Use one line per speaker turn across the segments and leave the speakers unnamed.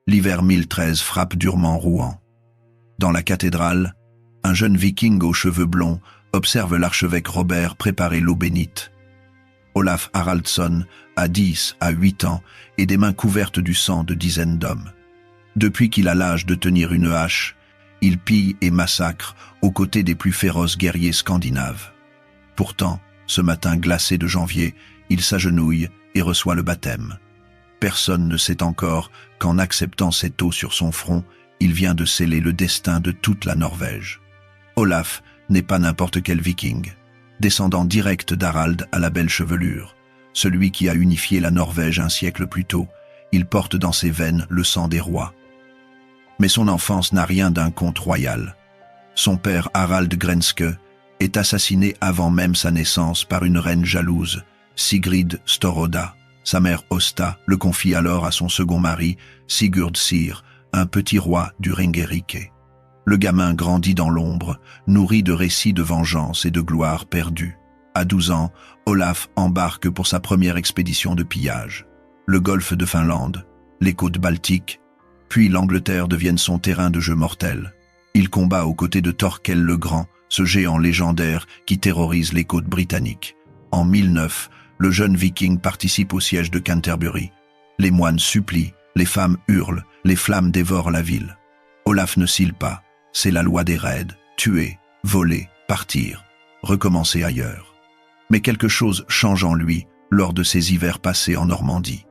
l'hiver 1013 frappe durement Rouen. Dans la cathédrale, un jeune viking aux cheveux blonds observe l'archevêque Robert préparer l'eau bénite. Olaf Haraldsson a 10 à 8 ans et des mains couvertes du sang de dizaines d'hommes. Depuis qu'il a l'âge de tenir une hache, il pille et massacre aux côtés des plus féroces guerriers scandinaves. Pourtant, ce matin glacé de janvier, il s'agenouille et reçoit le baptême. Personne ne sait encore qu'en acceptant cette eau sur son front, il vient de sceller le destin de toute la Norvège. Olaf n'est pas n'importe quel viking, descendant direct d'Harald à la belle chevelure, celui qui a unifié la Norvège un siècle plus tôt. Il porte dans ses veines le sang des rois. Mais son enfance n'a rien d'un conte royal. Son père Harald Grenske est assassiné avant même sa naissance par une reine jalouse, Sigrid Storoda. Sa mère Åsta le confie alors à son second mari, Sigurd Syr, un petit roi du Ringerike. Le gamin grandit dans l'ombre, nourri de récits de vengeance et de gloire perdue. À 12 ans, Olaf embarque pour sa première expédition de pillage. Le golfe de Finlande, les côtes baltiques, puis l'Angleterre deviennent son terrain de jeu mortel. Il combat aux côtés de Thorkel le Grand, ce géant légendaire qui terrorise les côtes britanniques. En 1009, le jeune viking participe au siège de Canterbury. Les moines supplient, les femmes hurlent, les flammes dévorent la ville. Olaf ne cille pas, c'est la loi des raids, tuer, voler, partir, recommencer ailleurs. Mais quelque chose change en lui lors de ces hivers passés en Normandie.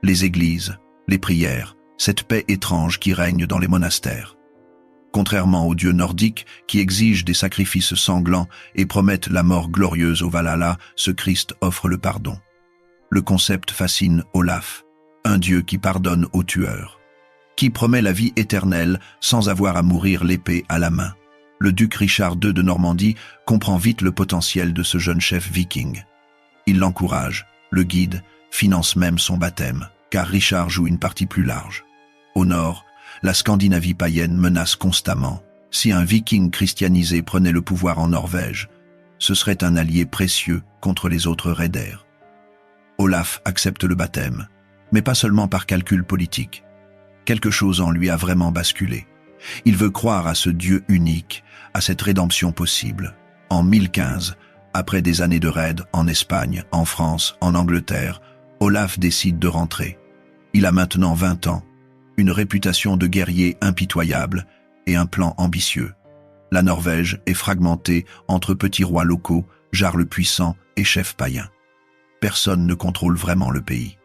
Les églises, les prières, cette paix étrange qui règne dans les monastères. Contrairement aux dieux nordiques qui exigent des sacrifices sanglants et promettent la mort glorieuse au Valhalla, ce Christ offre le pardon. Le concept fascine Olaf, un dieu qui pardonne aux tueurs, qui promet la vie éternelle sans avoir à mourir l'épée à la main. Le duc Richard II de Normandie comprend vite le potentiel de ce jeune chef viking. Il l'encourage, le guide, finance même son baptême, car Richard joue une partie plus large. Au nord, la Scandinavie païenne menace constamment. Si un viking christianisé prenait le pouvoir en Norvège, ce serait un allié précieux contre les autres raiders. Olaf accepte le baptême, mais pas seulement par calcul politique. Quelque chose en lui a vraiment basculé. Il veut croire à ce Dieu unique, à cette rédemption possible. En 1015, après des années de raids en Espagne, en France, en Angleterre, Olaf décide de rentrer. Il a maintenant 20 ans, une réputation de guerrier impitoyable et un plan ambitieux. La Norvège est fragmentée entre petits rois locaux, Jarl le Puissant et chefs païens. Personne ne contrôle vraiment le pays.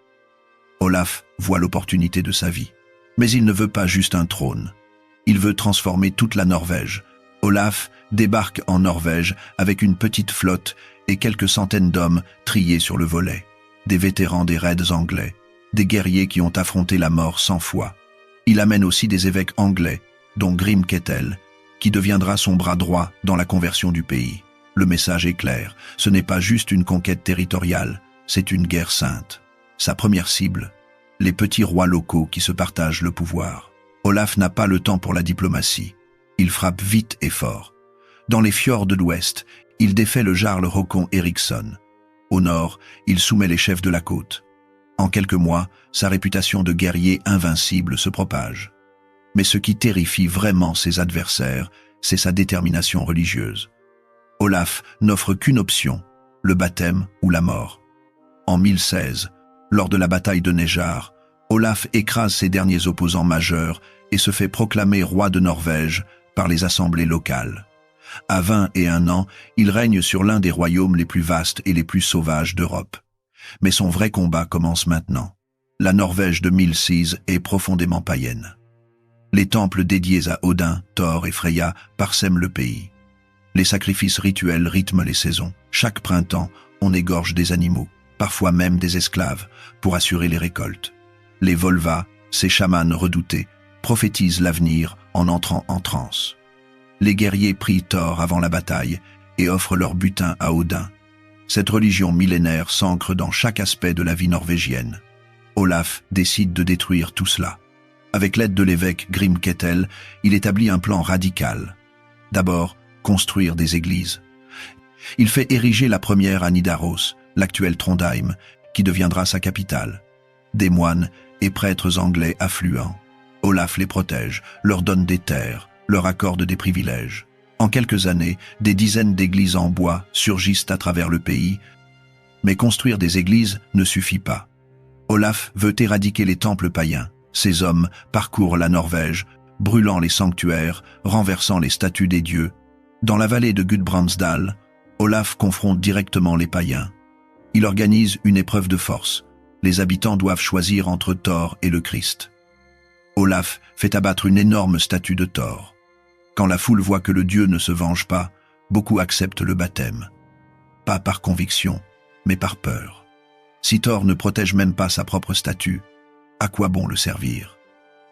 Olaf voit l'opportunité de sa vie. Mais il ne veut pas juste un trône. Il veut transformer toute la Norvège. Olaf débarque en Norvège avec une petite flotte et quelques centaines d'hommes triés sur le volet. Des vétérans des raids anglais, des guerriers qui ont affronté la mort 100 fois. Il amène aussi des évêques anglais, dont Grim Kettel, qui deviendra son bras droit dans la conversion du pays. Le message est clair, ce n'est pas juste une conquête territoriale, c'est une guerre sainte. Sa première cible, les petits rois locaux qui se partagent le pouvoir. Olaf n'a pas le temps pour la diplomatie. Il frappe vite et fort. Dans les fjords de l'Ouest, il défait le Jarl Håkon Eriksson. Au nord, il soumet les chefs de la côte. En quelques mois, sa réputation de guerrier invincible se propage. Mais ce qui terrifie vraiment ses adversaires, c'est sa détermination religieuse. Olaf n'offre qu'une option, le baptême ou la mort. En 1016, lors de la bataille de Nejar, Olaf écrase ses derniers opposants majeurs et se fait proclamer roi de Norvège par les assemblées locales. À 21 ans, il règne sur l'un des royaumes les plus vastes et les plus sauvages d'Europe. Mais son vrai combat commence maintenant. La Norvège de 1006 est profondément païenne. Les temples dédiés à Odin, Thor et Freya parsèment le pays. Les sacrifices rituels rythment les saisons. Chaque printemps, on égorge des animaux, parfois même des esclaves, pour assurer les récoltes. Les Volva, ces chamans redoutés, prophétisent l'avenir en entrant en transe. Les guerriers prient Thor avant la bataille et offrent leur butin à Odin. Cette religion millénaire s'ancre dans chaque aspect de la vie norvégienne. Olaf décide de détruire tout cela. Avec l'aide de l'évêque Grim Kettel, il établit un plan radical. D'abord, construire des églises. Il fait ériger la première à Nidaros, l'actuelle Trondheim, qui deviendra sa capitale. Des moines et prêtres anglais affluents. Olaf les protège, leur donne des terres, leur accorde des privilèges. En quelques années, des dizaines d'églises en bois surgissent à travers le pays, mais construire des églises ne suffit pas. Olaf veut éradiquer les temples païens. Ses hommes parcourent la Norvège, brûlant les sanctuaires, renversant les statues des dieux. Dans la vallée de Gudbrandsdal, Olaf confronte directement les païens. Il organise une épreuve de force. Les habitants doivent choisir entre Thor et le Christ. Olaf fait abattre une énorme statue de Thor. Quand la foule voit que le dieu ne se venge pas, beaucoup acceptent le baptême. Pas par conviction, mais par peur. Si Thor ne protège même pas sa propre statue, à quoi bon le servir?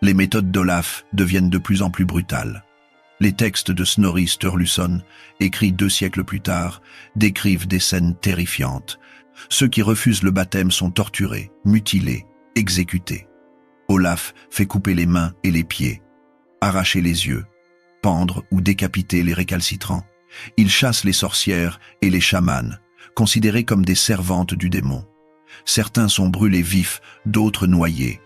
Les méthodes d'Olaf deviennent de plus en plus brutales. Les textes de Snorri Sturluson, écrits 2 siècles plus tard, décrivent des scènes terrifiantes. Ceux qui refusent le baptême sont torturés, mutilés, exécutés. Olaf fait couper les mains et les pieds, arracher les yeux, pendre ou décapiter les récalcitrants. Il chasse les sorcières et les chamans, considérés comme des servantes du démon. Certains sont brûlés vifs, d'autres noyés.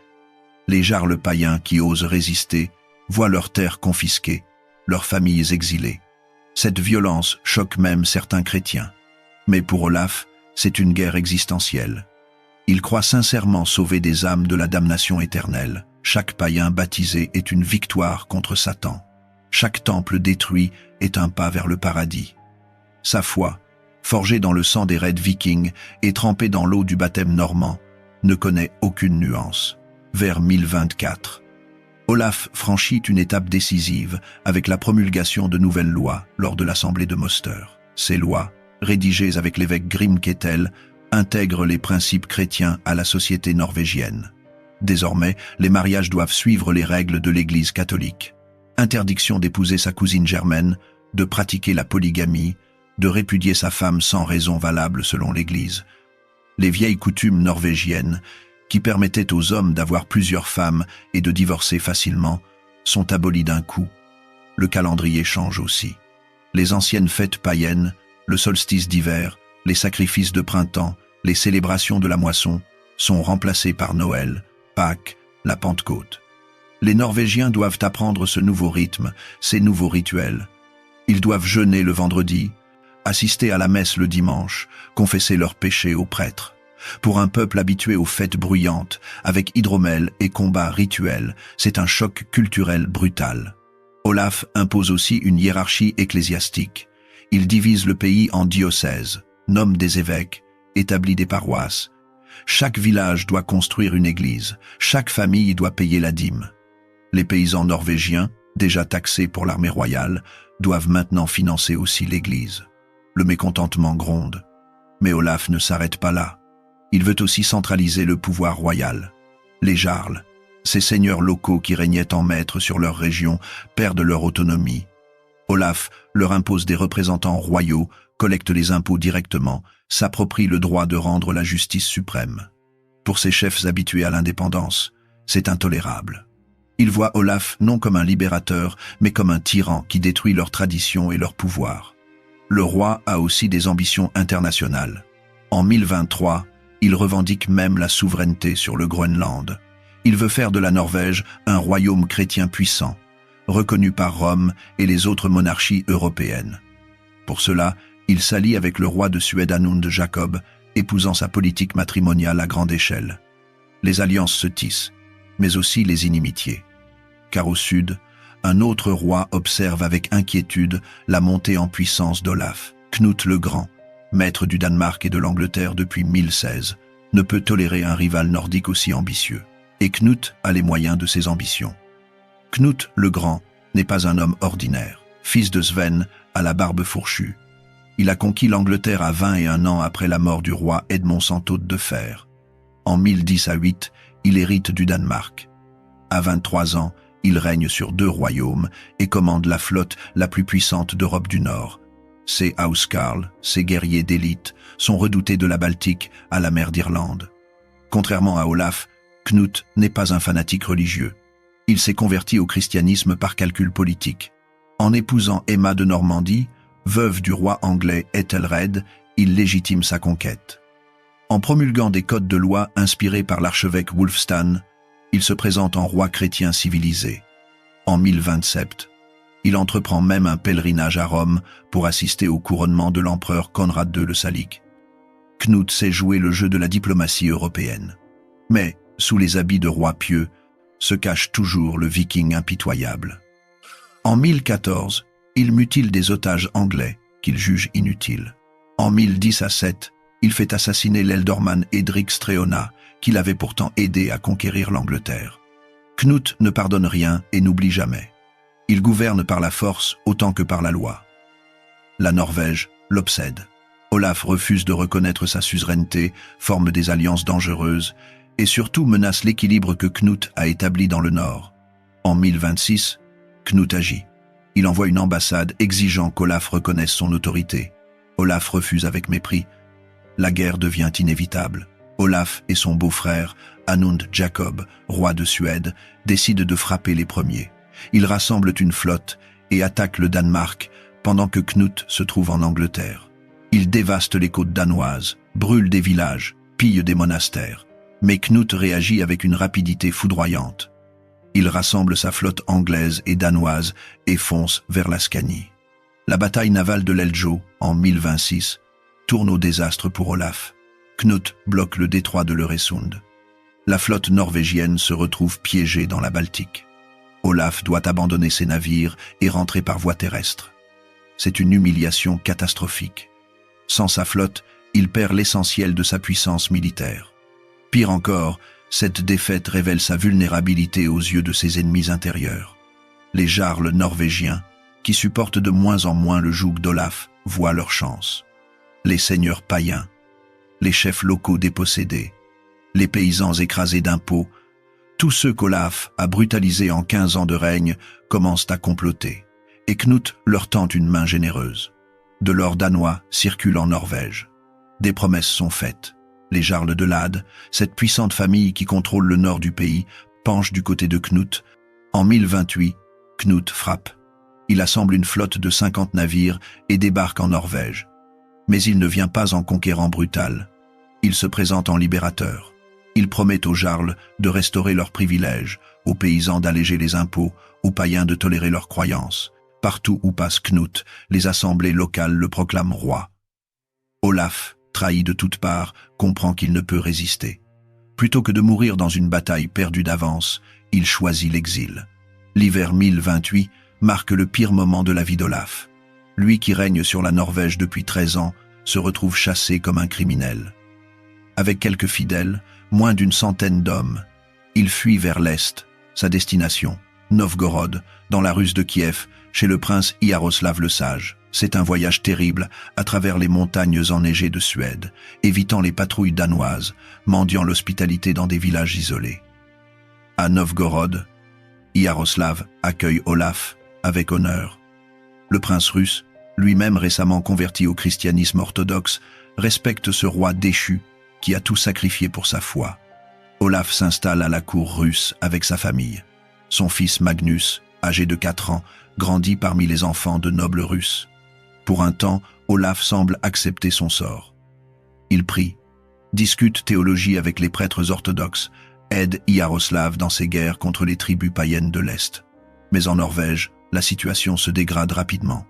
Les jarls païens qui osent résister voient leurs terres confisquées, leurs familles exilées. Cette violence choque même certains chrétiens. Mais pour Olaf, c'est une guerre existentielle. Il croit sincèrement sauver des âmes de la damnation éternelle. Chaque païen baptisé est une victoire contre Satan. Chaque temple détruit est un pas vers le paradis. Sa foi, forgée dans le sang des raids vikings et trempée dans l'eau du baptême normand, ne connaît aucune nuance. Vers 1024, Olaf franchit une étape décisive avec la promulgation de nouvelles lois lors de l'Assemblée de Moster. Ces lois, rédigées avec l'évêque Grimketil, intègrent les principes chrétiens à la société norvégienne. Désormais, les mariages doivent suivre les règles de l'Église catholique. Interdiction d'épouser sa cousine germaine, de pratiquer la polygamie, de répudier sa femme sans raison valable selon l'Église. Les vieilles coutumes norvégiennes, qui permettaient aux hommes d'avoir plusieurs femmes et de divorcer facilement, sont abolies d'un coup. Le calendrier change aussi. Les anciennes fêtes païennes, le solstice d'hiver, les sacrifices de printemps, les célébrations de la moisson, sont remplacés par Noël, Pâques, la Pentecôte. Les Norvégiens doivent apprendre ce nouveau rythme, ces nouveaux rituels. Ils doivent jeûner le vendredi, assister à la messe le dimanche, confesser leurs péchés aux prêtres. Pour un peuple habitué aux fêtes bruyantes, avec hydromel et combats rituels, c'est un choc culturel brutal. Olaf impose aussi une hiérarchie ecclésiastique. Il divise le pays en diocèses, nomme des évêques, établit des paroisses. Chaque village doit construire une église, chaque famille doit payer la dîme. Les paysans norvégiens, déjà taxés pour l'armée royale, doivent maintenant financer aussi l'église. Le mécontentement gronde. Mais Olaf ne s'arrête pas là. Il veut aussi centraliser le pouvoir royal. Les jarls, ces seigneurs locaux qui régnaient en maître sur leur région, perdent leur autonomie. Olaf leur impose des représentants royaux, collecte les impôts directement, s'approprie le droit de rendre la justice suprême. Pour ces chefs habitués à l'indépendance, c'est intolérable. Ils voient Olaf non comme un libérateur, mais comme un tyran qui détruit leurs traditions et leur pouvoir. Le roi a aussi des ambitions internationales. En 1023, il revendique même la souveraineté sur le Groenland. Il veut faire de la Norvège un royaume chrétien puissant, reconnu par Rome et les autres monarchies européennes. Pour cela, il s'allie avec le roi de Suède Anund Jacob, épousant sa politique matrimoniale à grande échelle. Les alliances se tissent, mais aussi les inimitiés. Car au sud, un autre roi observe avec inquiétude la montée en puissance d'Olaf. Knut le Grand, maître du Danemark et de l'Angleterre depuis 1016, ne peut tolérer un rival nordique aussi ambitieux. Et Knut a les moyens de ses ambitions. Knut le Grand n'est pas un homme ordinaire, fils de Sven à la barbe fourchue. Il a conquis l'Angleterre à 21 ans après la mort du roi Edmond sans Tôte de Fer. En 1010 à 8, il hérite du Danemark. À 23 ans, il règne sur 2 royaumes et commande la flotte la plus puissante d'Europe du Nord. Ses housecarls, ses guerriers d'élite, sont redoutés de la Baltique à la mer d'Irlande. Contrairement à Olaf, Knut n'est pas un fanatique religieux. Il s'est converti au christianisme par calcul politique. En épousant Emma de Normandie, veuve du roi anglais Ethelred, il légitime sa conquête. En promulguant des codes de loi inspirés par l'archevêque Wulfstan, Il se présente en roi chrétien civilisé. En 1027, il entreprend même un pèlerinage à Rome pour assister au couronnement de l'empereur Conrad II le Salique. Knut sait jouer le jeu de la diplomatie européenne. Mais, sous les habits de roi pieux, se cache toujours le viking impitoyable. En 1014, il mutile des otages anglais qu'il juge inutiles. En 1010 à 7, il fait assassiner l'ealdorman Edric Streona, qu'il avait pourtant aidé à conquérir l'Angleterre. Knut ne pardonne rien et n'oublie jamais. Il gouverne par la force autant que par la loi. La Norvège l'obsède. Olaf refuse de reconnaître sa suzeraineté, forme des alliances dangereuses et surtout menace l'équilibre que Knut a établi dans le Nord. En 1026, Knut agit. Il envoie une ambassade exigeant qu'Olaf reconnaisse son autorité. Olaf refuse avec mépris. La guerre devient inévitable. Olaf et son beau-frère, Anund Jacob, roi de Suède, décident de frapper les premiers. Ils rassemblent une flotte et attaquent le Danemark pendant que Knut se trouve en Angleterre. Ils dévastent les côtes danoises, brûlent des villages, pillent des monastères. Mais Knut réagit avec une rapidité foudroyante. Il rassemble sa flotte anglaise et danoise et fonce vers la Scanie. La bataille navale de l'Eljo, en 1026, tourne au désastre pour Olaf. Knut bloque le détroit de l'Øresund. La flotte norvégienne se retrouve piégée dans la Baltique. Olaf doit abandonner ses navires et rentrer par voie terrestre. C'est une humiliation catastrophique. Sans sa flotte, il perd l'essentiel de sa puissance militaire. Pire encore, cette défaite révèle sa vulnérabilité aux yeux de ses ennemis intérieurs. Les jarls norvégiens, qui supportent de moins en moins le joug d'Olaf, voient leur chance. Les seigneurs païens, les chefs locaux dépossédés, les paysans écrasés d'impôts, tous ceux qu'Olaf a brutalisés en 15 ans de règne commencent à comploter, et Knut leur tend une main généreuse. De l'or danois circule en Norvège. Des promesses sont faites. Les jarls de Lade, cette puissante famille qui contrôle le nord du pays, penche du côté de Knut. En 1028, Knut frappe. Il assemble une flotte de 50 navires et débarque en Norvège. Mais il ne vient pas en conquérant brutal. Il se présente en libérateur. Il promet aux jarls de restaurer leurs privilèges, aux paysans d'alléger les impôts, aux païens de tolérer leurs croyances. Partout où passe Knut, les assemblées locales le proclament roi. Olaf, trahi de toutes parts, comprend qu'il ne peut résister. Plutôt que de mourir dans une bataille perdue d'avance, il choisit l'exil. L'hiver 1028 marque le pire moment de la vie d'Olaf. Lui qui règne sur la Norvège depuis 13 ans, se retrouve chassé comme un criminel. Avec quelques fidèles, moins d'une centaine d'hommes, il fuit vers l'est, sa destination, Novgorod, dans la Russe de Kiev, chez le prince Iaroslav le Sage. C'est un voyage terrible à travers les montagnes enneigées de Suède, évitant les patrouilles danoises, mendiant l'hospitalité dans des villages isolés. À Novgorod, Iaroslav accueille Olaf avec honneur. Le prince russe, lui-même récemment converti au christianisme orthodoxe, respecte ce roi déchu qui a tout sacrifié pour sa foi. Olaf s'installe à la cour russe avec sa famille. Son fils Magnus, âgé de 4 ans, grandit parmi les enfants de nobles russes. Pour un temps, Olaf semble accepter son sort. Il prie, discute théologie avec les prêtres orthodoxes, aide Iaroslav dans ses guerres contre les tribus païennes de l'Est. Mais en Norvège, la situation se dégrade rapidement.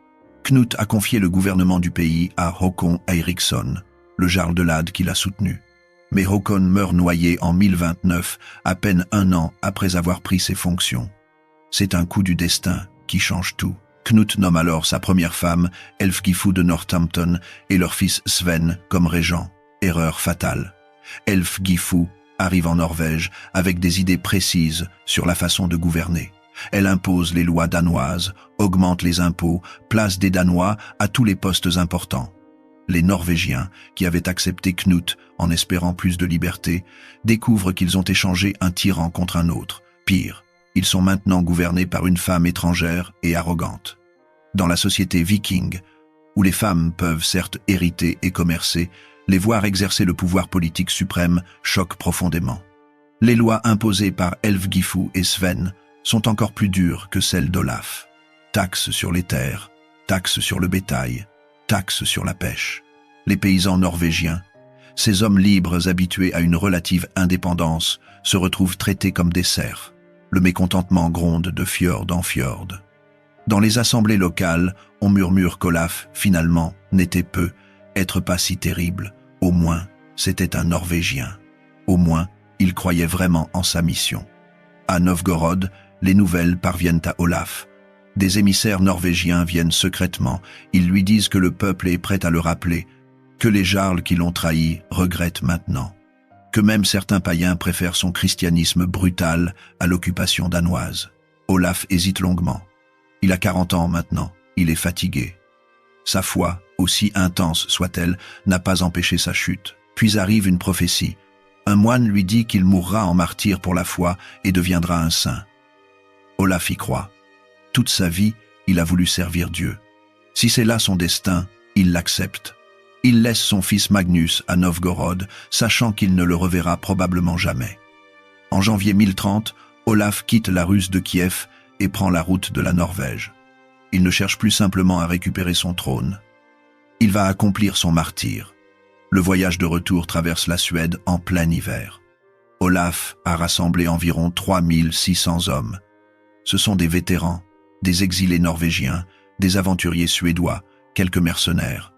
Knut a confié le gouvernement du pays à Håkon Eiríksson, le jarl de Lade qui l'a soutenu. Mais Håkon meurt noyé en 1029, à peine 1 an après avoir pris ses fonctions. C'est un coup du destin qui change tout. Knut nomme alors sa première femme, Elfgifu de Northampton, et leur fils Sven comme régent. Erreur fatale. Elfgifu arrive en Norvège avec des idées précises sur la façon de gouverner. Elle impose les lois danoises, augmente les impôts, place des Danois à tous les postes importants. Les Norvégiens, qui avaient accepté Knut en espérant plus de liberté, découvrent qu'ils ont échangé un tyran contre un autre. Pire, ils sont maintenant gouvernés par une femme étrangère et arrogante. Dans la société viking, où les femmes peuvent certes hériter et commercer, les voir exercer le pouvoir politique suprême choque profondément. Les lois imposées par Elfgifu et Sven sont encore plus dures que celles d'Olaf. Taxes sur les terres, taxes sur le bétail, taxes sur la pêche. Les paysans norvégiens, Ces hommes libres habitués à une relative indépendance se retrouvent traités comme des serfs. Le mécontentement gronde de fjord en fjord. Dans les assemblées locales, on murmure qu'Olaf, finalement, n'était peu, être pas si terrible. Au moins, c'était un Norvégien. Au moins, il croyait vraiment en sa mission. À Novgorod, les nouvelles parviennent à Olaf. Des émissaires norvégiens viennent secrètement. Ils lui disent que le peuple est prêt à le rappeler, que les jarls qui l'ont trahi regrettent maintenant, que même certains païens préfèrent son christianisme brutal à l'occupation danoise. Olaf hésite longuement. Il a 40 ans maintenant, il est fatigué. Sa foi, aussi intense soit-elle, n'a pas empêché sa chute. Puis arrive une prophétie. Un moine lui dit qu'il mourra en martyr pour la foi et deviendra un saint. Olaf y croit. Toute sa vie, il a voulu servir Dieu. Si c'est là son destin, il l'accepte. Il laisse son fils Magnus à Novgorod, sachant qu'il ne le reverra probablement jamais. En janvier 1030, Olaf quitte la Rus de Kiev et prend la route de la Norvège. Il ne cherche plus simplement à récupérer son trône. Il va accomplir son martyre. Le voyage de retour traverse la Suède en plein hiver. Olaf a rassemblé environ 3600 hommes. Ce sont des vétérans, des exilés norvégiens, des aventuriers suédois, quelques mercenaires.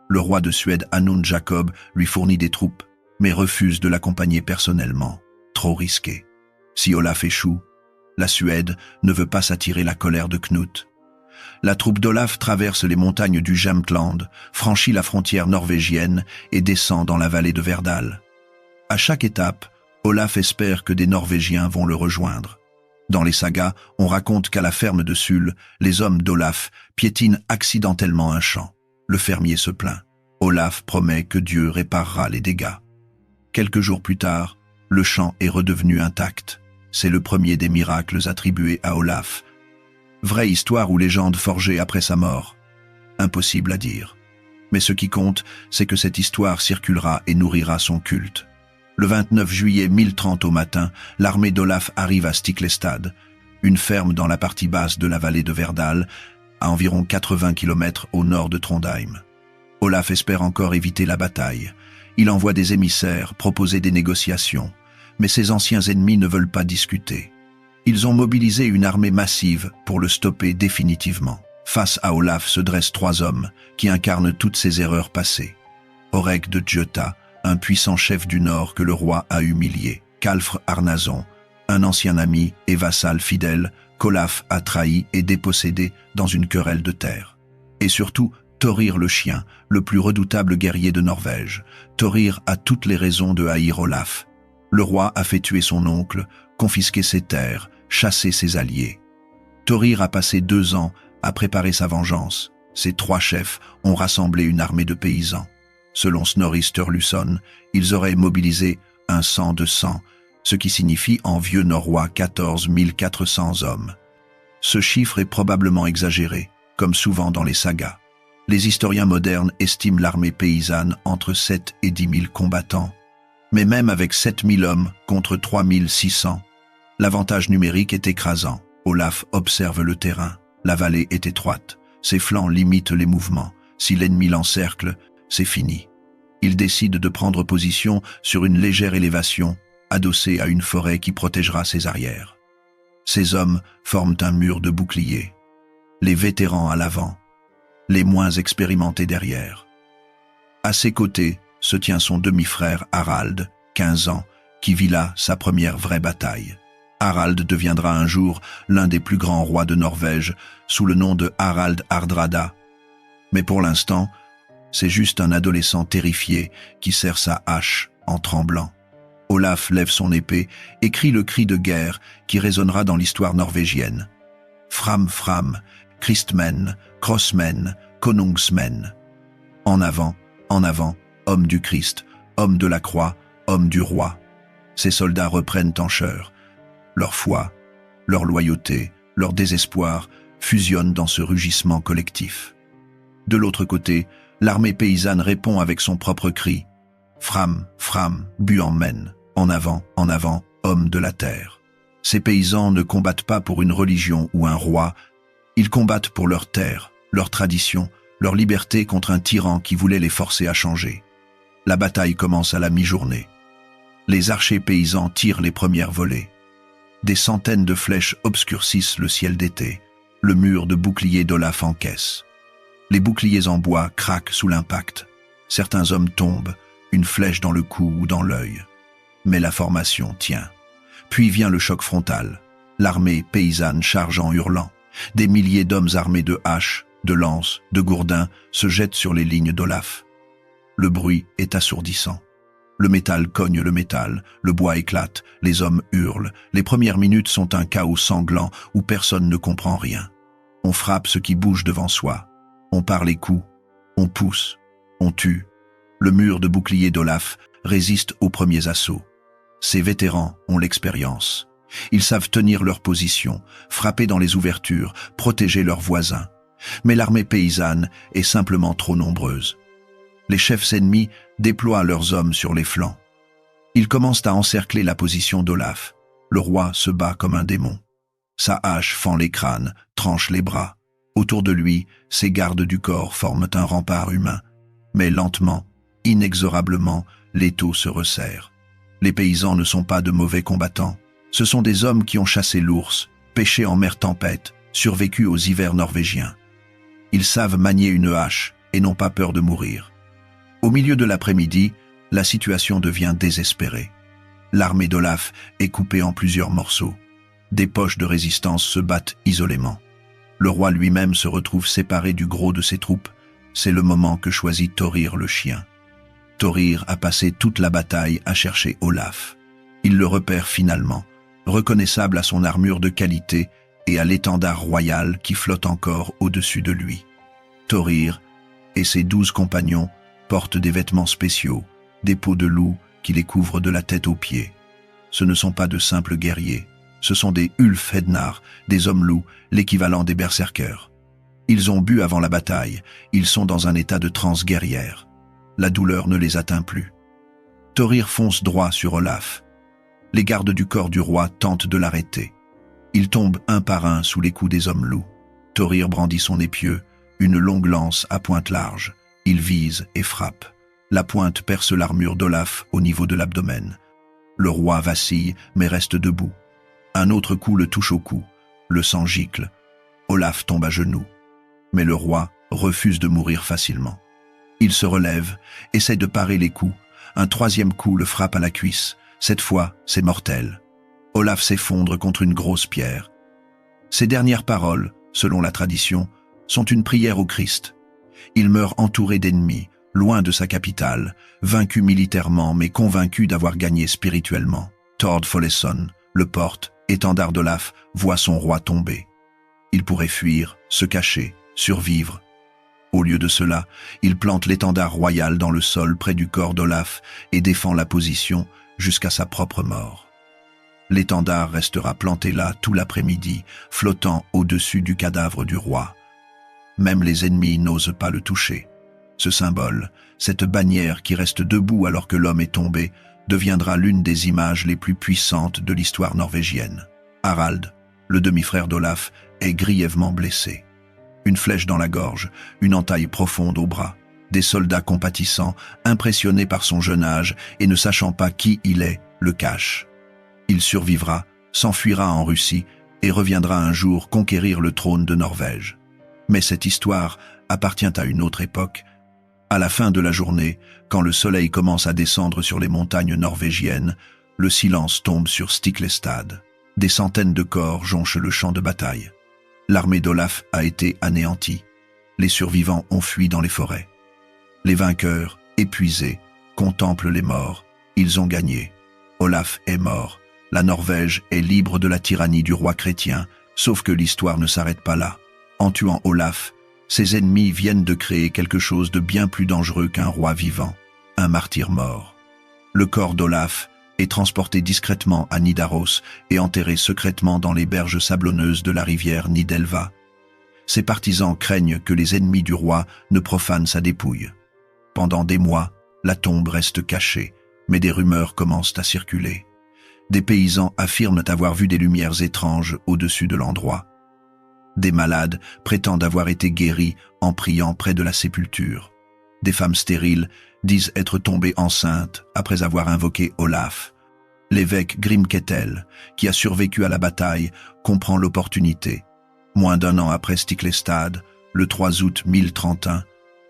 Le roi de Suède Anund Jacob lui fournit des troupes, mais refuse de l'accompagner personnellement. Trop risqué. Si Olaf échoue, la Suède ne veut pas s'attirer la colère de Knut. La troupe d'Olaf traverse les montagnes du Jämtland, franchit la frontière norvégienne et descend dans la vallée de Verdal. À chaque étape, Olaf espère que des Norvégiens vont le rejoindre. Dans les sagas, on raconte qu'à la ferme de Sul, les hommes d'Olaf piétinent accidentellement un champ. Le fermier se plaint. Olaf promet que Dieu réparera les dégâts. Quelques jours plus tard, le champ est redevenu intact. C'est le premier des miracles attribués à Olaf. Vraie histoire ou légende forgée après sa mort? Impossible à dire. Mais ce qui compte, c'est que cette histoire circulera et nourrira son culte. Le 29 juillet 1030 au matin, l'armée d'Olaf arrive à Stiklestad, une ferme dans la partie basse de la vallée de Verdal, à environ 80 km au nord de Trondheim. Olaf espère encore éviter la bataille. Il envoie des émissaires proposer des négociations, mais ses anciens ennemis ne veulent pas discuter. Ils ont mobilisé une armée massive pour le stopper définitivement. Face à Olaf se dressent 3 hommes qui incarnent toutes ses erreurs passées. Oreg de Djota, un puissant chef du Nord que le roi a humilié. Kalfr Arnazon, un ancien ami et vassal fidèle qu'Olaf a trahi et dépossédé dans une querelle de terre. Et surtout, Thorir le chien, le plus redoutable guerrier de Norvège. Thorir a toutes les raisons de haïr Olaf. Le roi a fait tuer son oncle, confisquer ses terres, chasser ses alliés. Thorir a passé 2 ans à préparer sa vengeance. Ses 3 chefs ont rassemblé une armée de paysans. Selon Snorri Sturluson, ils auraient mobilisé un 100 de 100, ce qui signifie en vieux norrois 14 400 hommes. Ce chiffre est probablement exagéré, comme souvent dans les sagas. Les historiens modernes estiment l'armée paysanne entre 7 et 10 000 combattants. Mais même avec 7 000 hommes contre 3 600, l'avantage numérique est écrasant. Olaf observe le terrain. La vallée est étroite. Ses flancs limitent les mouvements. Si l'ennemi l'encercle, c'est fini. Il décide de prendre position sur une légère élévation, adossée à une forêt qui protégera ses arrières. Ces hommes forment un mur de boucliers. Les vétérans à l'avant, les moins expérimentés derrière. À ses côtés se tient son demi-frère Harald, 15 ans, qui vit là sa première vraie bataille. Harald deviendra un jour l'un des plus grands rois de Norvège, sous le nom de Harald Hardrada. Mais pour l'instant, c'est juste un adolescent terrifié qui serre sa hache en tremblant. Olaf lève son épée et crie le cri de guerre qui résonnera dans l'histoire norvégienne. Fram Fram, Kristmen, Krossmen, Konungsmen. En avant, homme du Christ, homme de la croix, homme du roi. Ces soldats reprennent en chœur. Leur foi, leur loyauté, leur désespoir fusionnent dans ce rugissement collectif. De l'autre côté, l'armée paysanne répond avec son propre cri. Fram, Fram, Buanmen, en avant, homme de la terre. Ces paysans ne combattent pas pour une religion ou un roi, ils combattent pour leur terre, leur tradition, leur liberté contre un tyran qui voulait les forcer à changer. La bataille commence à la mi-journée. Les archers paysans tirent les premières volées. Des centaines de flèches obscurcissent le ciel d'été. Le mur de boucliers d'Olaf encaisse. Les boucliers en bois craquent sous l'impact. Certains hommes tombent, une flèche dans le cou ou dans l'œil. Mais la formation tient. Puis vient le choc frontal. L'armée paysanne charge en hurlant. Des milliers d'hommes armés de haches, de lances, de gourdins se jettent sur les lignes d'Olaf. Le bruit est assourdissant. Le métal cogne le métal, le bois éclate, les hommes hurlent. Les premières minutes sont un chaos sanglant où personne ne comprend rien. On frappe ce qui bouge devant soi. On pare les coups. On pousse. On tue. Le mur de boucliers d'Olaf résiste aux premiers assauts. Ces vétérans ont l'expérience. Ils savent tenir leur position, frapper dans les ouvertures, protéger leurs voisins. Mais l'armée paysanne est simplement trop nombreuse. Les chefs ennemis déploient leurs hommes sur les flancs. Ils commencent à encercler la position d'Olaf. Le roi se bat comme un démon. Sa hache fend les crânes, tranche les bras. Autour de lui, ses gardes du corps forment un rempart humain. Mais lentement, inexorablement, l'étau se resserre. Les paysans ne sont pas de mauvais combattants. Ce sont des hommes qui ont chassé l'ours, pêché en mer tempête, survécu aux hivers norvégiens. Ils savent manier une hache et n'ont pas peur de mourir. Au milieu de l'après-midi, la situation devient désespérée. L'armée d'Olaf est coupée en plusieurs morceaux. Des poches de résistance se battent isolément. Le roi lui-même se retrouve séparé du gros de ses troupes. C'est le moment que choisit Thorir le chien. Thorir a passé toute la bataille à chercher Olaf. Il le repère finalement, reconnaissable à son armure de qualité et à l'étendard royal qui flotte encore au-dessus de lui. Thorir et ses 12 compagnons portent des vêtements spéciaux, des peaux de loup qui les couvrent de la tête aux pieds. Ce ne sont pas de simples guerriers, ce sont des Ulfhednar, des hommes-loups, l'équivalent des berserkers. Ils ont bu avant la bataille, ils sont dans un état de transe guerrière. La douleur ne les atteint plus. Thorir fonce droit sur Olaf. Les gardes du corps du roi tentent de l'arrêter. Ils tombent un par un sous les coups des hommes-loups. Thorir brandit son épieu, une longue lance à pointe large. Il vise et frappe. La pointe perce l'armure d'Olaf au niveau de l'abdomen. Le roi vacille, mais reste debout. Un autre coup le touche au cou. Le sang gicle. Olaf tombe à genoux. Mais le roi refuse de mourir facilement. Il se relève, essaie de parer les coups. Un troisième coup le frappe à la cuisse. Cette fois, c'est mortel. Olaf s'effondre contre une grosse pierre. Ses dernières paroles, selon la tradition, sont une prière au Christ. Il meurt entouré d'ennemis, loin de sa capitale, vaincu militairement mais convaincu d'avoir gagné spirituellement. Thord Follesson, le porte, étendard d'Olaf, voit son roi tomber. Il pourrait fuir, se cacher, survivre. Au lieu de cela, il plante l'étendard royal dans le sol près du corps d'Olaf et défend la position jusqu'à sa propre mort. L'étendard restera planté là tout l'après-midi, flottant au-dessus du cadavre du roi. Même les ennemis n'osent pas le toucher. Ce symbole, cette bannière qui reste debout alors que l'homme est tombé, deviendra l'une des images les plus puissantes de l'histoire norvégienne. Harald, le demi-frère d'Olaf, est grièvement blessé. Une flèche dans la gorge, une entaille profonde au bras. Des soldats compatissants, impressionnés par son jeune âge et ne sachant pas qui il est, le cachent. Il survivra, s'enfuira en Russie et reviendra un jour conquérir le trône de Norvège. Mais cette histoire appartient à une autre époque. À la fin de la journée, quand le soleil commence à descendre sur les montagnes norvégiennes, le silence tombe sur Stiklestad. Des centaines de corps jonchent le champ de bataille. L'armée d'Olaf a été anéantie. Les survivants ont fui dans les forêts. Les vainqueurs, épuisés, contemplent les morts. Ils ont gagné. Olaf est mort. La Norvège est libre de la tyrannie du roi chrétien, sauf que l'histoire ne s'arrête pas là. En tuant Olaf, ses ennemis viennent de créer quelque chose de bien plus dangereux qu'un roi vivant, un martyr mort. Le corps d'Olaf est transporté discrètement à Nidaros et enterré secrètement dans les berges sablonneuses de la rivière Nidelva. Ses partisans craignent que les ennemis du roi ne profanent sa dépouille. Pendant des mois, la tombe reste cachée, mais des rumeurs commencent à circuler. Des paysans affirment avoir vu des lumières étranges au-dessus de l'endroit. Des malades prétendent avoir été guéris en priant près de la sépulture. Des femmes stériles disent être tombées enceintes après avoir invoqué Olaf. L'évêque Grimketil, qui a survécu à la bataille, comprend l'opportunité. Moins d'un an après Stiklestad, le 3 août 1031,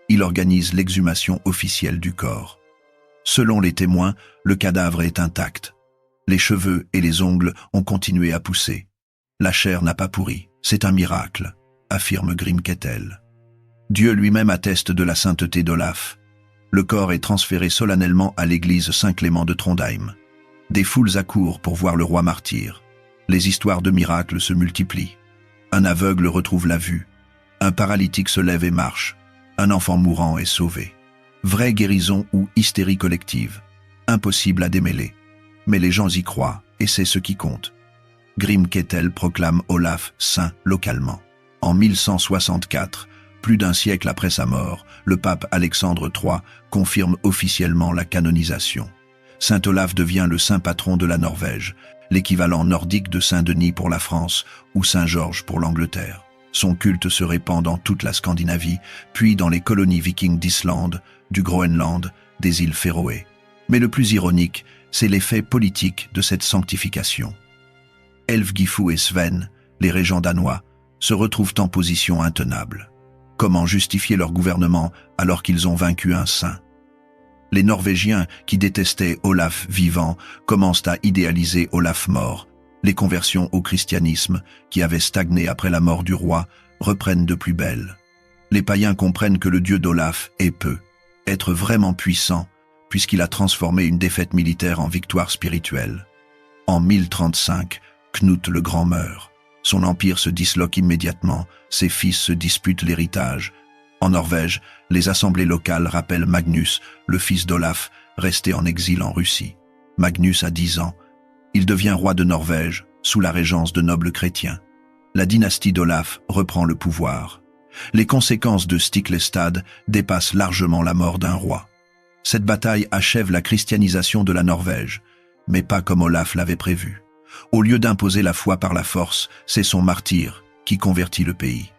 il organise l'exhumation officielle du corps. Selon les témoins, le cadavre est intact. Les cheveux et les ongles ont continué à pousser. La chair n'a pas pourri, c'est un miracle, affirme Grimketil. Dieu lui-même atteste de la sainteté d'Olaf. Le corps est transféré solennellement à l'église Saint-Clément de Trondheim. Des foules accourent pour voir le roi martyr. Les histoires de miracles se multiplient. Un aveugle retrouve la vue. Un paralytique se lève et marche. Un enfant mourant est sauvé. Vraie guérison ou hystérie collective. Impossible à démêler. Mais les gens y croient, et c'est ce qui compte. Grimketil proclame Olaf saint localement. En 1164, plus d'un siècle après sa mort, le pape Alexandre III confirme officiellement la canonisation. Saint Olaf devient le saint patron de la Norvège, l'équivalent nordique de Saint-Denis pour la France ou Saint-Georges pour l'Angleterre. Son culte se répand dans toute la Scandinavie, puis dans les colonies vikings d'Islande, du Groenland, des îles Féroé. Mais le plus ironique, c'est l'effet politique de cette sanctification. Ælfgifu et Sven, les régents danois, se retrouvent en position intenable. Comment justifier leur gouvernement alors qu'ils ont vaincu un saint? Les Norvégiens, qui détestaient Olaf vivant, commencent à idéaliser Olaf mort. Les conversions au christianisme, qui avaient stagné après la mort du roi, reprennent de plus belle. Les païens comprennent que le dieu d'Olaf peut être vraiment puissant, puisqu'il a transformé une défaite militaire en victoire spirituelle. En 1035, Knut le Grand meurt. Son empire se disloque immédiatement, ses fils se disputent l'héritage. En Norvège, les assemblées locales rappellent Magnus, le fils d'Olaf, resté en exil en Russie. Magnus a 10 ans. Il devient roi de Norvège, sous la régence de nobles chrétiens. La dynastie d'Olaf reprend le pouvoir. Les conséquences de Stiklestad dépassent largement la mort d'un roi. Cette bataille achève la christianisation de la Norvège, mais pas comme Olaf l'avait prévu. Au lieu d'imposer la foi par la force, c'est son martyre qui convertit le pays.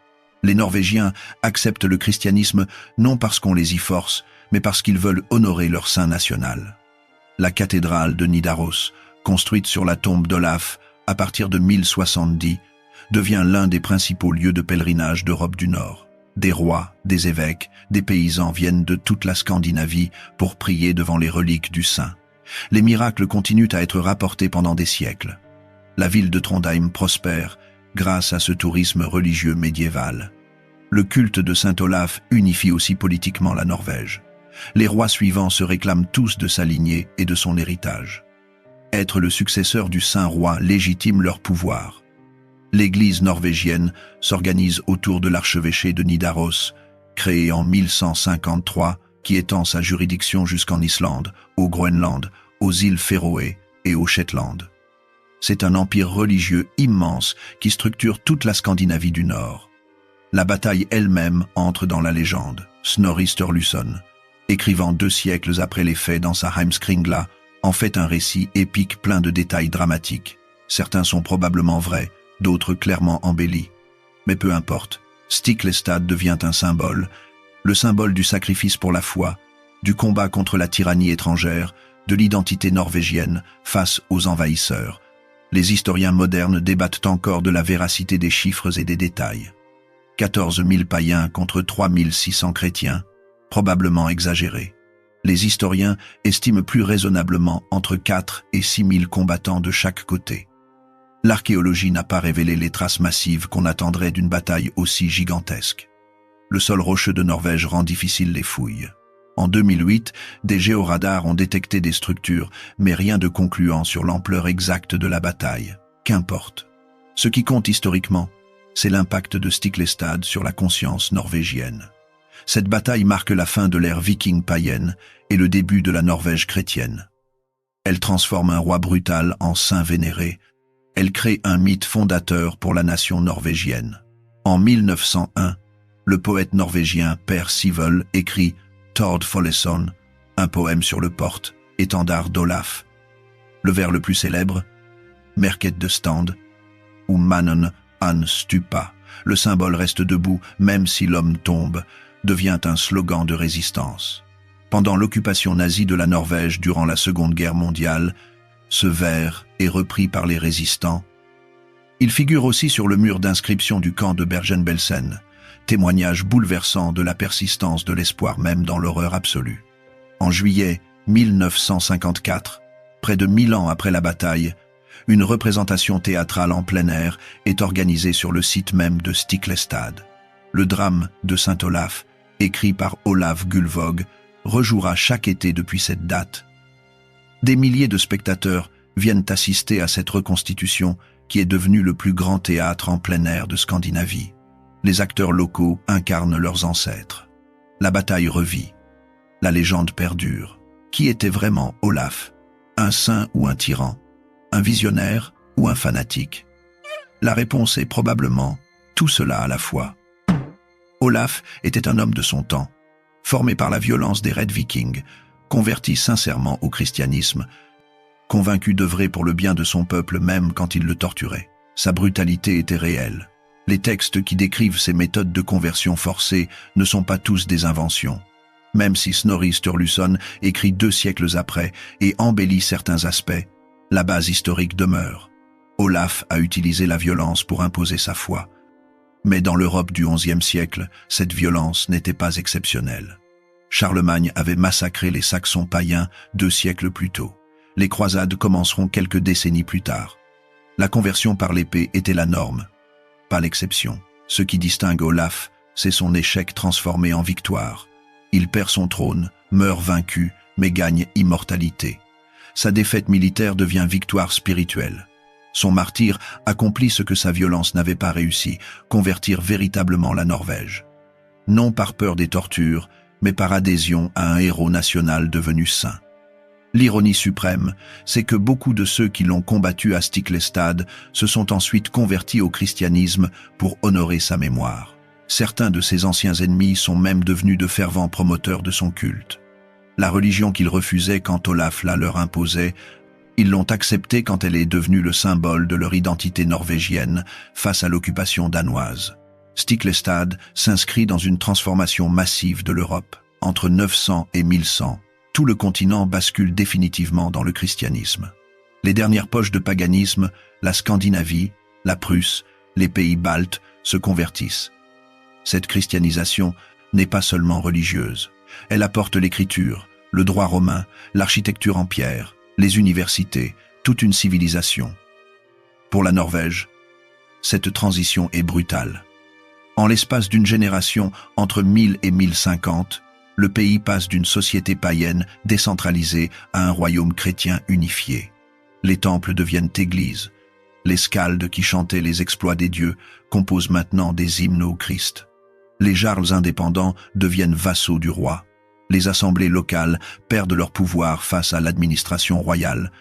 Les Norvégiens acceptent le christianisme non parce qu'on les y force, mais parce qu'ils veulent honorer leur saint national. La cathédrale de Nidaros, construite sur la tombe d'Olaf à partir de 1070, devient l'un des principaux lieux de pèlerinage d'Europe du Nord. Des rois, des évêques, des paysans viennent de toute la Scandinavie pour prier devant les reliques du saint. Les miracles continuent à être rapportés pendant des siècles. La ville de Trondheim prospère grâce à ce tourisme religieux médiéval. Le culte de Saint Olaf unifie aussi politiquement la Norvège. Les rois suivants se réclament tous de sa lignée et de son héritage. Être le successeur du saint roi légitime leur pouvoir. L'église norvégienne s'organise autour de l'archevêché de Nidaros, créé en 1153, qui étend sa juridiction jusqu'en Islande, au Groenland, aux îles Féroé et aux Shetland. C'est un empire religieux immense qui structure toute la Scandinavie du Nord. La bataille elle-même entre dans la légende. Snorri Sturluson, écrivant 2 siècles après les faits dans sa Heimskringla, en fait un récit épique plein de détails dramatiques. Certains sont probablement vrais, d'autres clairement embellis. Mais peu importe, Stiklestad devient un symbole, le symbole du sacrifice pour la foi, du combat contre la tyrannie étrangère, de l'identité norvégienne face aux envahisseurs. Les historiens modernes débattent encore de la véracité des chiffres et des détails. 14 000 païens contre 3 600 chrétiens, probablement exagéré. Les historiens estiment plus raisonnablement entre 4 et 6 000 combattants de chaque côté. L'archéologie n'a pas révélé les traces massives qu'on attendrait d'une bataille aussi gigantesque. Le sol rocheux de Norvège rend difficile les fouilles. En 2008, des géoradars ont détecté des structures, mais rien de concluant sur l'ampleur exacte de la bataille. Qu'importe. Ce qui compte historiquement, c'est l'impact de Stiklestad sur la conscience norvégienne. Cette bataille marque la fin de l'ère viking païenne et le début de la Norvège chrétienne. Elle transforme un roi brutal en saint vénéré. Elle crée un mythe fondateur pour la nation norvégienne. En 1901, le poète norvégien Per Sivel écrit Tord Follesson, un poème sur le porte, étendard d'Olaf. Le vers le plus célèbre, Merket de Stand, ou Mannen an Stupa. Le symbole reste debout même si l'homme tombe. devient un slogan de résistance. Pendant l'occupation nazie de la Norvège durant la Seconde Guerre mondiale, ce vers est repris par les résistants. Il figure aussi sur le mur d'inscription du camp de Bergen-Belsen, témoignage bouleversant de la persistance de l'espoir même dans l'horreur absolue. En juillet 1954, près de 1000 ans après la bataille, une représentation théâtrale en plein air est organisée sur le site même de Stiklestad. Le drame de Saint-Olaf, écrit par Olaf Gullvåg, rejouera chaque été depuis cette date. Des milliers de spectateurs viennent assister à cette reconstitution qui est devenue le plus grand théâtre en plein air de Scandinavie. Les acteurs locaux incarnent leurs ancêtres. La bataille revit. La légende perdure. Qui était vraiment Olaf? Un saint ou un tyran? Un visionnaire ou un fanatique? La réponse est probablement tout cela à la fois. Olaf était un homme de son temps, formé par la violence des raids vikings, converti sincèrement au christianisme, convaincu d'œuvrer pour le bien de son peuple même quand il le torturait. Sa brutalité était réelle. Les textes qui décrivent ces méthodes de conversion forcée ne sont pas tous des inventions. Même si Snorri Sturluson écrit 2 siècles après et embellit certains aspects, la base historique demeure. Olaf a utilisé la violence pour imposer sa foi. Mais dans l'Europe du XIe siècle, cette violence n'était pas exceptionnelle. Charlemagne avait massacré les Saxons païens 2 siècles plus tôt. Les croisades commenceront quelques décennies plus tard. La conversion par l'épée était la norme, pas l'exception. Ce qui distingue Olaf, c'est son échec transformé en victoire. Il perd son trône, meurt vaincu, mais gagne immortalité. Sa défaite militaire devient victoire spirituelle. Son martyre accomplit ce que sa violence n'avait pas réussi, convertir véritablement la Norvège. Non par peur des tortures, mais par adhésion à un héros national devenu saint. L'ironie suprême, c'est que beaucoup de ceux qui l'ont combattu à Stiklestad se sont ensuite convertis au christianisme pour honorer sa mémoire. Certains de ses anciens ennemis sont même devenus de fervents promoteurs de son culte. La religion qu'ils refusaient quand Olaf la leur imposait, ils l'ont acceptée quand elle est devenue le symbole de leur identité norvégienne face à l'occupation danoise. Stiklestad s'inscrit dans une transformation massive de l'Europe. Entre 900 et 1100, tout le continent bascule définitivement dans le christianisme. Les dernières poches de paganisme, la Scandinavie, la Prusse, les pays baltes, se convertissent. Cette christianisation n'est pas seulement religieuse. Elle apporte l'écriture, le droit romain, l'architecture en pierre, les universités, toute une civilisation. Pour la Norvège, cette transition est brutale. En l'espace d'une génération, entre 1000 et 1050, le pays passe d'une société païenne décentralisée à un royaume chrétien unifié. Les temples deviennent églises. Les skaldes qui chantaient les exploits des dieux composent maintenant des hymnes au Christ. Les jarls indépendants deviennent vassaux du roi. Les assemblées locales perdent leur pouvoir face à l'administration royale.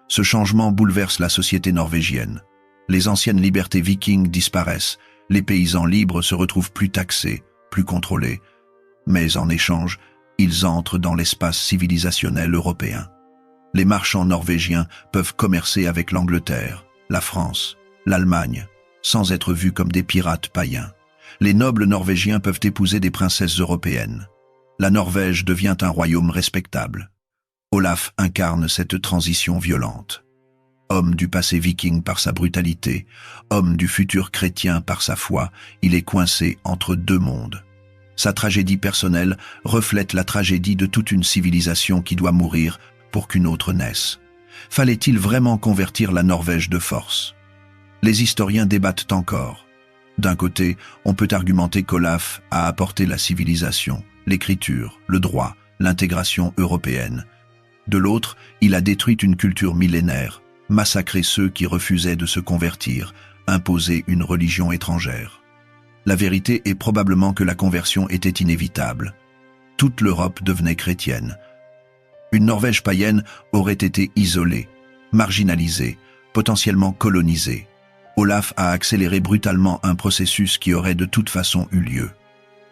Ce changement bouleverse la société norvégienne. Les anciennes libertés vikings disparaissent. Les paysans libres se retrouvent plus taxés, plus contrôlés. Mais en échange, ils entrent dans l'espace civilisationnel européen. Les marchands norvégiens peuvent commercer avec l'Angleterre, la France, l'Allemagne, sans être vus comme des pirates païens. Les nobles norvégiens peuvent épouser des princesses européennes. La Norvège devient un royaume respectable. Olaf incarne cette transition violente. Homme du passé viking par sa brutalité, homme du futur chrétien par sa foi, il est coincé entre 2 mondes. Sa tragédie personnelle reflète la tragédie de toute une civilisation qui doit mourir pour qu'une autre naisse. Fallait-il vraiment convertir la Norvège de force? Les historiens débattent encore. D'un côté, on peut argumenter qu'Olaf a apporté la civilisation, l'écriture, le droit, l'intégration européenne. De l'autre, il a détruit une culture millénaire, massacré ceux qui refusaient de se convertir, imposé une religion étrangère. La vérité est probablement que la conversion était inévitable. Toute l'Europe devenait chrétienne. Une Norvège païenne aurait été isolée, marginalisée, potentiellement colonisée. Olaf a accéléré brutalement un processus qui aurait de toute façon eu lieu.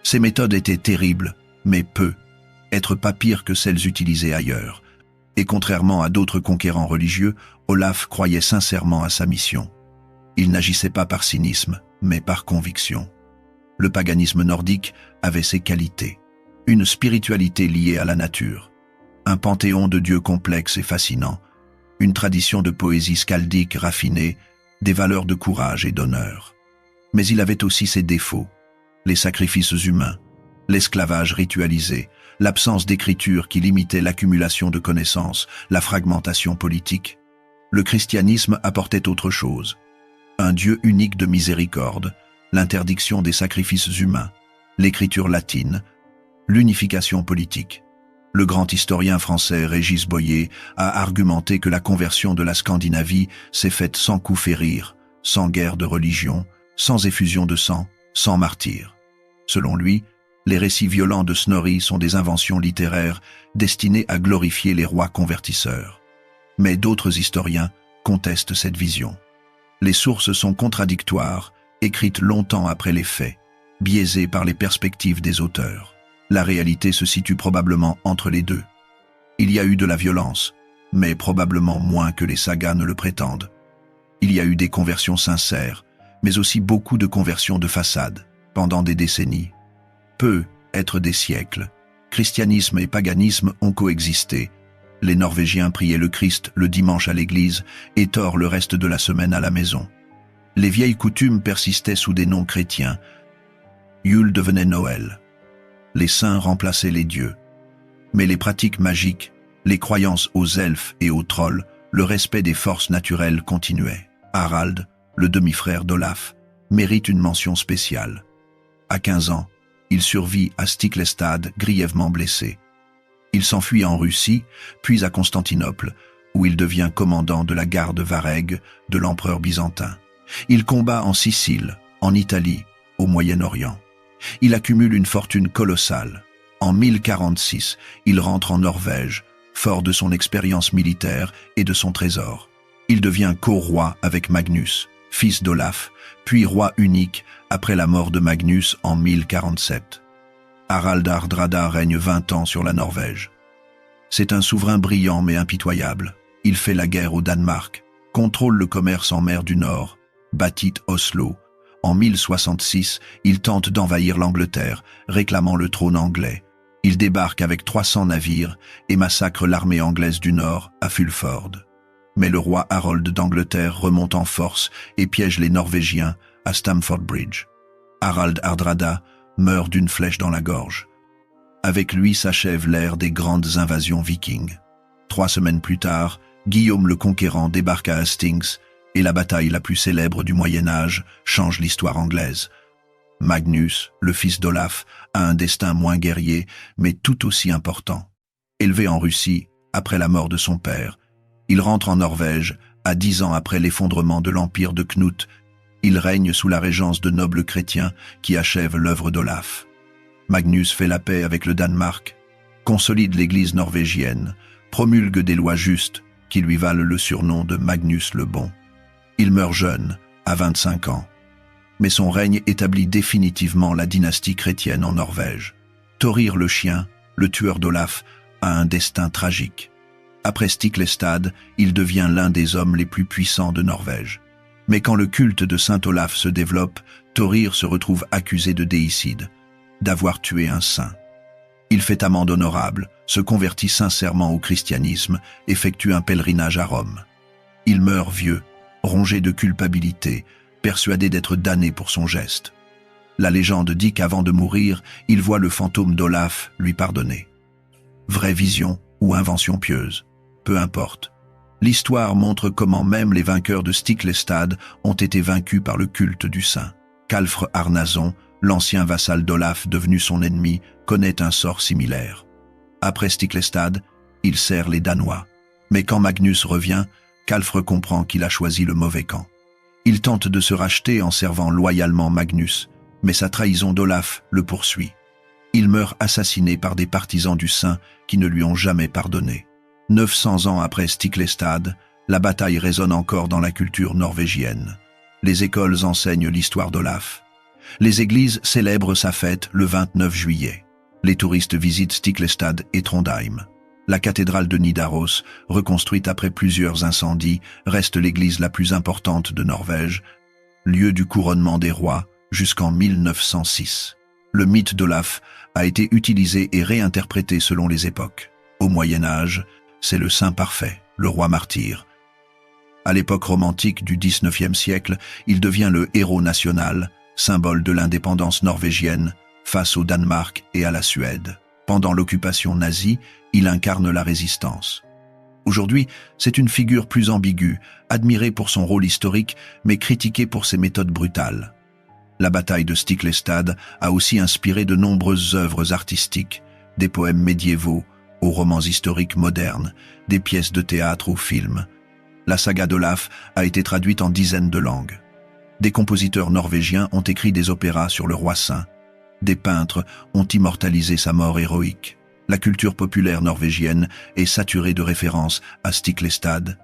Ces méthodes étaient terribles, mais être pas pire que celles utilisées ailleurs. Et contrairement à d'autres conquérants religieux, Olaf croyait sincèrement à sa mission. Il n'agissait pas par cynisme, mais par conviction. Le paganisme nordique avait ses qualités. Une spiritualité liée à la nature, un panthéon de dieux complexe et fascinant, une tradition de poésie scaldique raffinée, des valeurs de courage et d'honneur. Mais il avait aussi ses défauts, les sacrifices humains, l'esclavage ritualisé, l'absence d'écriture qui limitait l'accumulation de connaissances, la fragmentation politique. Le christianisme apportait autre chose. Un Dieu unique de miséricorde, l'interdiction des sacrifices humains, l'écriture latine, l'unification politique. Le grand historien français Régis Boyer a argumenté que la conversion de la Scandinavie s'est faite sans coup férir, sans guerre de religion, sans effusion de sang, sans martyrs. Selon lui, les récits violents de Snorri sont des inventions littéraires destinées à glorifier les rois convertisseurs. Mais d'autres historiens contestent cette vision. Les sources sont contradictoires, écrites longtemps après les faits, biaisées par les perspectives des auteurs. La réalité se situe probablement entre les deux. Il y a eu de la violence, mais probablement moins que les sagas ne le prétendent. Il y a eu des conversions sincères, mais aussi beaucoup de conversions de façade, pendant des décennies. Peu être des siècles. Christianisme et paganisme ont coexisté. Les Norvégiens priaient le Christ le dimanche à l'église et Thor le reste de la semaine à la maison. Les vieilles coutumes persistaient sous des noms chrétiens. Yule devenait Noël. Les saints remplaçaient les dieux. Mais les pratiques magiques, les croyances aux elfes et aux trolls, le respect des forces naturelles continuait. Harald, le demi-frère d'Olaf, mérite une mention spéciale. À 15 ans, il survit à Stiklestad grièvement blessé. Il s'enfuit en Russie, puis à Constantinople, où il devient commandant de la garde Varègue de l'empereur byzantin. Il combat en Sicile, en Italie, au Moyen-Orient. Il accumule une fortune colossale. En 1046, il rentre en Norvège, fort de son expérience militaire et de son trésor. Il devient co-roi avec Magnus, fils d'Olaf, puis roi unique après la mort de Magnus en 1047. Harald Hardrada règne 20 ans sur la Norvège. C'est un souverain brillant mais impitoyable. Il fait la guerre au Danemark, contrôle le commerce en mer du Nord, bâtit Oslo. En 1066, il tente d'envahir l'Angleterre, réclamant le trône anglais. Il débarque avec 300 navires et massacre l'armée anglaise du Nord à Fulford. Mais le roi Harold d'Angleterre remonte en force et piège les Norvégiens à Stamford Bridge. Harald Hardrada meurt d'une flèche dans la gorge. Avec lui s'achève l'ère des grandes invasions vikings. 3 semaines plus tard, Guillaume le Conquérant débarque à Hastings et la bataille la plus célèbre du Moyen-Âge change l'histoire anglaise. Magnus, le fils d'Olaf, a un destin moins guerrier, mais tout aussi important. Élevé en Russie, après la mort de son père, il rentre en Norvège, à 10 ans après l'effondrement de l'empire de Knut. Il règne sous la régence de nobles chrétiens qui achèvent l'œuvre d'Olaf. Magnus fait la paix avec le Danemark, consolide l'église norvégienne, promulgue des lois justes qui lui valent le surnom de Magnus le Bon. Il meurt jeune, à 25 ans. Mais son règne établit définitivement la dynastie chrétienne en Norvège. Thorir le chien, le tueur d'Olaf, a un destin tragique. Après Stiklestad, il devient l'un des hommes les plus puissants de Norvège. Mais quand le culte de Saint Olaf se développe, Thorir se retrouve accusé de déicide, d'avoir tué un saint. Il fait amende honorable, se convertit sincèrement au christianisme, effectue un pèlerinage à Rome. Il meurt vieux, rongé de culpabilité, persuadé d'être damné pour son geste. La légende dit qu'avant de mourir, il voit le fantôme d'Olaf lui pardonner. Vraie vision ou invention pieuse, peu importe. L'histoire montre comment même les vainqueurs de Stiklestad ont été vaincus par le culte du saint. Kalfr Arnason, l'ancien vassal d'Olaf devenu son ennemi, connaît un sort similaire. Après Stiklestad, il sert les Danois. Mais quand Magnus revient, Kalfr comprend qu'il a choisi le mauvais camp. Il tente de se racheter en servant loyalement Magnus, mais sa trahison d'Olaf le poursuit. Il meurt assassiné par des partisans du saint qui ne lui ont jamais pardonné. 900 ans après Stiklestad, la bataille résonne encore dans la culture norvégienne. Les écoles enseignent l'histoire d'Olaf. Les églises célèbrent sa fête le 29 juillet. Les touristes visitent Stiklestad et Trondheim. La cathédrale de Nidaros, reconstruite après plusieurs incendies, reste l'église la plus importante de Norvège, lieu du couronnement des rois jusqu'en 1906. Le mythe d'Olaf a été utilisé et réinterprété selon les époques. Au Moyen Âge, c'est le saint parfait, le roi martyr. À l'époque romantique du XIXe siècle, il devient le héros national, symbole de l'indépendance norvégienne, face au Danemark et à la Suède. Pendant l'occupation nazie, il incarne la résistance. Aujourd'hui, c'est une figure plus ambiguë, admirée pour son rôle historique, mais critiquée pour ses méthodes brutales. La bataille de Stiklestad a aussi inspiré de nombreuses œuvres artistiques, des poèmes médiévaux aux romans historiques modernes, des pièces de théâtre aux films. La saga d'Olaf a été traduite en dizaines de langues. Des compositeurs norvégiens ont écrit des opéras sur le roi saint. Des peintres ont immortalisé sa mort héroïque. La culture populaire norvégienne est saturée de références à Stiklestad.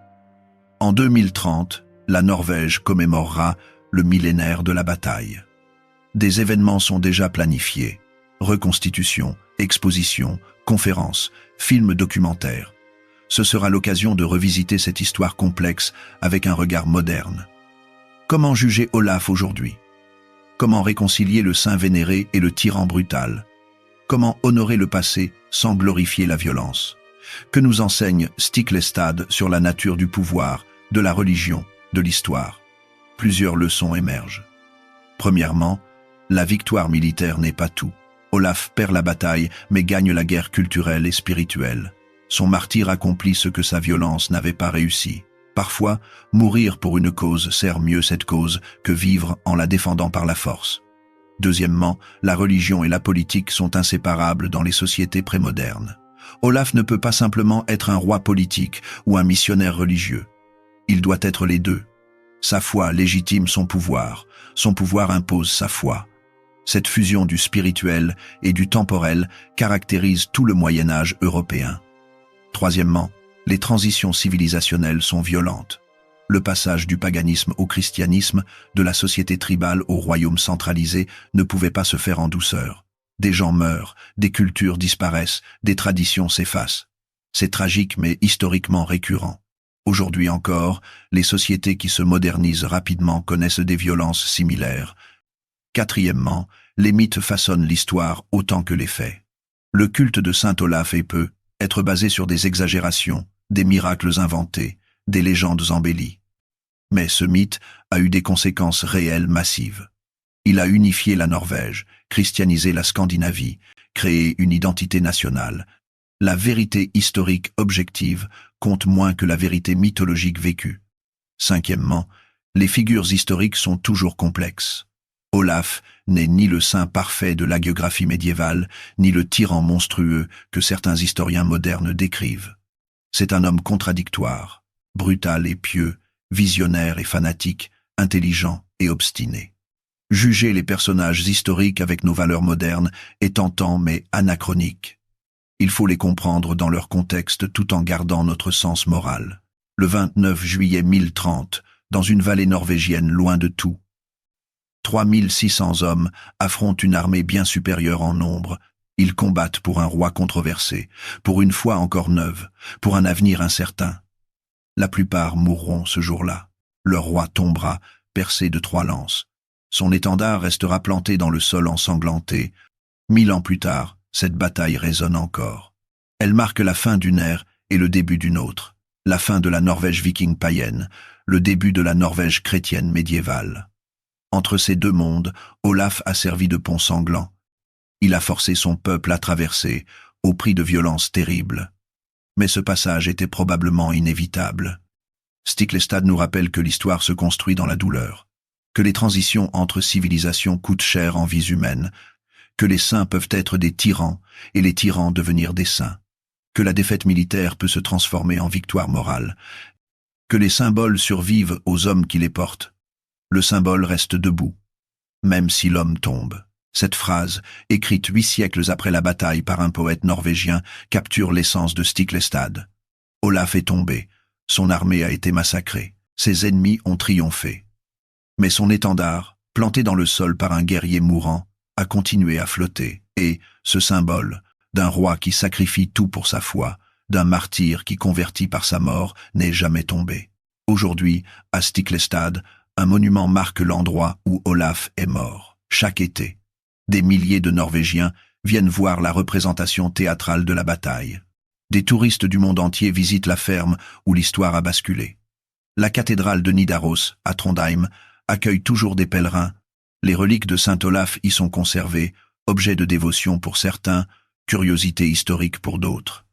En 2030, la Norvège commémorera le millénaire de la bataille. Des événements sont déjà planifiés. Reconstitutions, expositions, conférences, films documentaires. Ce sera l'occasion de revisiter cette histoire complexe avec un regard moderne. Comment juger Olaf aujourd'hui? Comment réconcilier le saint vénéré et le tyran brutal? Comment honorer le passé sans glorifier la violence? Que nous enseigne Stiklestad sur la nature du pouvoir, de la religion, de l'histoire? Plusieurs leçons émergent. Premièrement, la victoire militaire n'est pas tout. Olaf perd la bataille, mais gagne la guerre culturelle et spirituelle. Son martyre accomplit ce que sa violence n'avait pas réussi. Parfois, mourir pour une cause sert mieux cette cause que vivre en la défendant par la force. Deuxièmement, la religion et la politique sont inséparables dans les sociétés prémodernes. Olaf ne peut pas simplement être un roi politique ou un missionnaire religieux. Il doit être les deux. Sa foi légitime son pouvoir impose sa foi. Cette fusion du spirituel et du temporel caractérise tout le Moyen Âge européen. Troisièmement, les transitions civilisationnelles sont violentes. Le passage du paganisme au christianisme, de la société tribale au royaume centralisé, ne pouvait pas se faire en douceur. Des gens meurent, des cultures disparaissent, des traditions s'effacent. C'est tragique mais historiquement récurrent. Aujourd'hui encore, les sociétés qui se modernisent rapidement connaissent des violences similaires. Quatrièmement, les mythes façonnent l'histoire autant que les faits. Le culte de Saint Olaf peut être basé sur des exagérations, des miracles inventés, des légendes embellies. Mais ce mythe a eu des conséquences réelles massives. Il a unifié la Norvège, christianisé la Scandinavie, créé une identité nationale. La vérité historique objective compte moins que la vérité mythologique vécue. Cinquièmement, les figures historiques sont toujours complexes. Olaf n'est ni le saint parfait de l'hagiographie médiévale, ni le tyran monstrueux que certains historiens modernes décrivent. C'est un homme contradictoire, brutal et pieux, visionnaire et fanatique, intelligent et obstiné. Juger les personnages historiques avec nos valeurs modernes est tentant mais anachronique. Il faut les comprendre dans leur contexte tout en gardant notre sens moral. Le 29 juillet 1030, dans une vallée norvégienne loin de tout, 3600 hommes affrontent une armée bien supérieure en nombre. Ils combattent pour un roi controversé, pour une foi encore neuve, pour un avenir incertain. La plupart mourront ce jour-là. Leur roi tombera, percé de 3 lances. Son étendard restera planté dans le sol ensanglanté. 1000 ans plus tard, cette bataille résonne encore. Elle marque la fin d'une ère et le début d'une autre. La fin de la Norvège viking païenne, le début de la Norvège chrétienne médiévale. Entre ces deux mondes, Olaf a servi de pont sanglant. Il a forcé son peuple à traverser, au prix de violences terribles. Mais ce passage était probablement inévitable. Stiklestad nous rappelle que l'histoire se construit dans la douleur, que les transitions entre civilisations coûtent cher en vies humaines, que les saints peuvent être des tyrans et les tyrans devenir des saints, que la défaite militaire peut se transformer en victoire morale, que les symboles survivent aux hommes qui les portent. Le symbole reste debout, même si l'homme tombe. Cette phrase, écrite 8 siècles après la bataille par un poète norvégien, capture l'essence de Stiklestad. Olaf est tombé, son armée a été massacrée, ses ennemis ont triomphé. Mais son étendard, planté dans le sol par un guerrier mourant, a continué à flotter, et ce symbole, d'un roi qui sacrifie tout pour sa foi, d'un martyr qui convertit par sa mort, n'est jamais tombé. Aujourd'hui, à Stiklestad, un monument marque l'endroit où Olaf est mort. Chaque été, des milliers de Norvégiens viennent voir la représentation théâtrale de la bataille. Des touristes du monde entier visitent la ferme où l'histoire a basculé. La cathédrale de Nidaros, à Trondheim, accueille toujours des pèlerins. Les reliques de Saint Olaf y sont conservées, objets de dévotion pour certains, curiosité historique pour d'autres.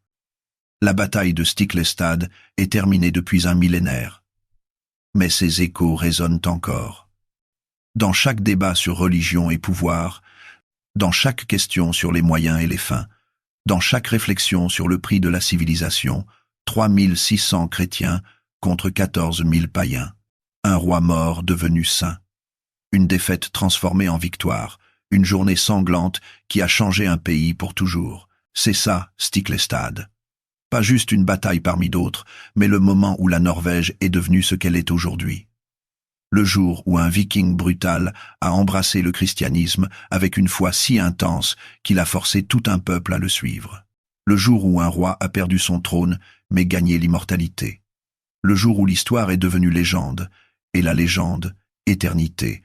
La bataille de Stiklestad est terminée depuis un millénaire. Mais ses échos résonnent encore. Dans chaque débat sur religion et pouvoir, dans chaque question sur les moyens et les fins, dans chaque réflexion sur le prix de la civilisation, 3600 chrétiens contre 14 000 païens. Un roi mort devenu saint. Une défaite transformée en victoire, une journée sanglante qui a changé un pays pour toujours. C'est ça, Stiklestad. Pas juste une bataille parmi d'autres, mais le moment où la Norvège est devenue ce qu'elle est aujourd'hui. Le jour où un viking brutal a embrassé le christianisme avec une foi si intense qu'il a forcé tout un peuple à le suivre. Le jour où un roi a perdu son trône mais gagné l'immortalité. Le jour où l'histoire est devenue légende, et la légende, éternité,